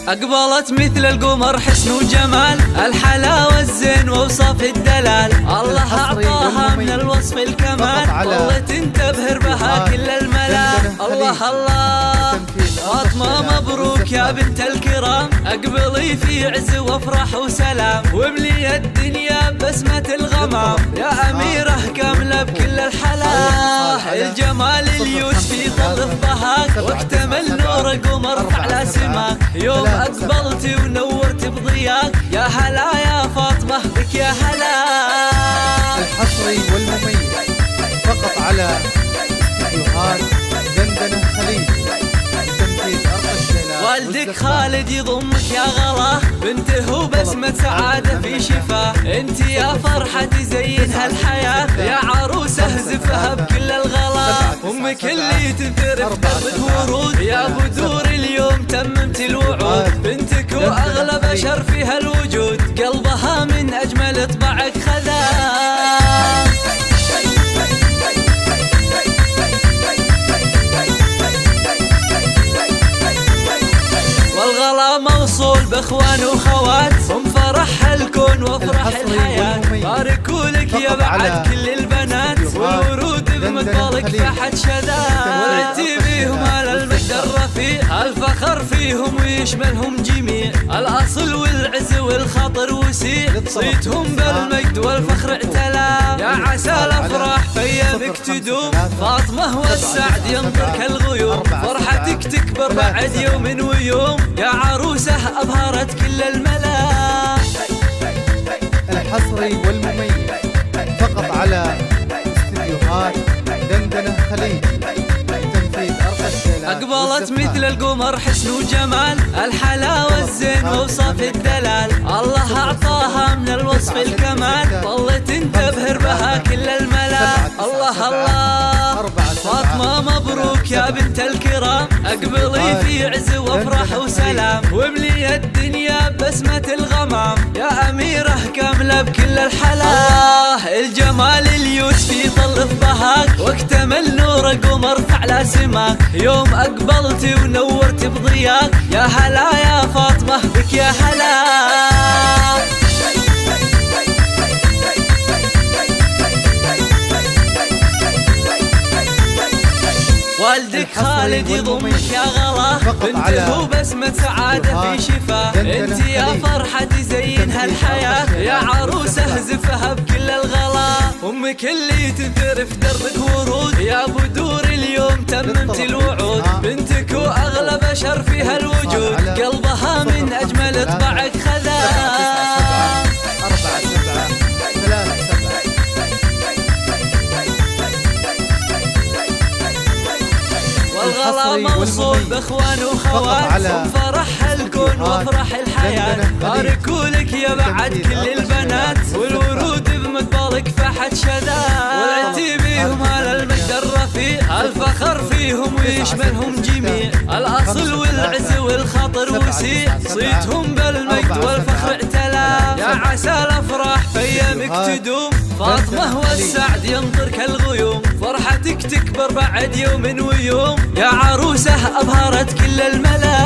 أقبلت مثل القمر حسن وجمال، الحلاوة الزين ووصف الدلال، الله أعطاها من الوصف الكمال، والله تنتبهر بها كل الملال. الله الله فاطمة مبروك يا بنت الكرام، أقبلي في عز وافرح وسلام، واملي الدنيا بسمة الغمام، يا أميرة كاملة بكل الحلا. الجمال اليوسف يطلف بهاك، واكتمل نور قمر على سماك، يوم أقبلتي ونورت بضياك، يا هلا يا فاطمة بك يا هلا. الحصري والمميز فقط على استديوهات دندنة خليج، تنفيذ أرقى الشلال. والدك خالد يضمك يا غلا، بنته وبسمة سعادة في شفاه، انت يا فرحة زين هالحياة، يا عروسة زفها بكل الغلا، امك اللي تنثر في دربك ورود، يا بدور اليوم تممت الوعود، بنتك واغلى بشر في هالوجود، قلبها من اجمل طبعك خذاه. والغلا موصول باخوان وخوات، هم فرح الكون وافرح الحياة، باركوا لك يا بعد كل البنات، والورود بمقبلك فاحت شذات، ولدتي بيهم على المجد الرفيع، الفخر فيهم ويشملهم جميع، الاصل والعز والخطر وسيع، صيتهم بالمجد والفخر اعتلى، يا عسى الافراح في ايامك تدوم، فاطمة والسعد ينطر كالغيوم، فرحتك تكبر بعد يوم ويوم، يا عروسة أبهرت كل الملا. الحصري والمميز فقط على استديوهات دندنة خليج، تنفيذ أرقى الشلال. أقبلت مثل القمر حسن وجمال، الحلاوة الزين ووصف الدلال، الله أعطاها من الوصف الكمال، والله تنتبهر بها كل الملا. الله الله فاطمة مبروك يا بنت الكرام، أقبلي في عز وافرح وسلام، واملي الدنيا بسمة الغمام، يا أميرة كاملة بكل الحلا. الجمال اليوسف يطلف بهاك، واكتمل نور قمر على سماك، يوم أقبلتي ونورت بضياك، يا هلا يا فاطمة بك يا هلا. والدك خالد يضمك يا غلا، بنته وبسمة سعادة في شفاه، انت يا فرحة زين هالحياة، يا عروسة زفها بكل الغلا، امك اللي تنثر في دربك ورود، يا بدور اليوم تممت الوعود، بنتك واغلى بشر في هالوجود، قلبها من اجمل طبعك خذاه. والغلا موصول باخوان وخوات، هم فرح الكون وافرح الحياة، باركوا لك يا بعد كل البنات، والورود بمقبلك فاحت شذات، ولدتي بيهم على المجد الرفيع، الفخر فيهم ويشملهم جميع، الاصل والعز والخطر وسيع، صيتهم بالمجد والفخر اعتلى، يا عسى الافراح في ايامك تدوم، فاطمة والسعد ينطر كالغيوم، فرحتك تكبر بعد يوم ويوم، يا عروسة أبهرت كل الملا.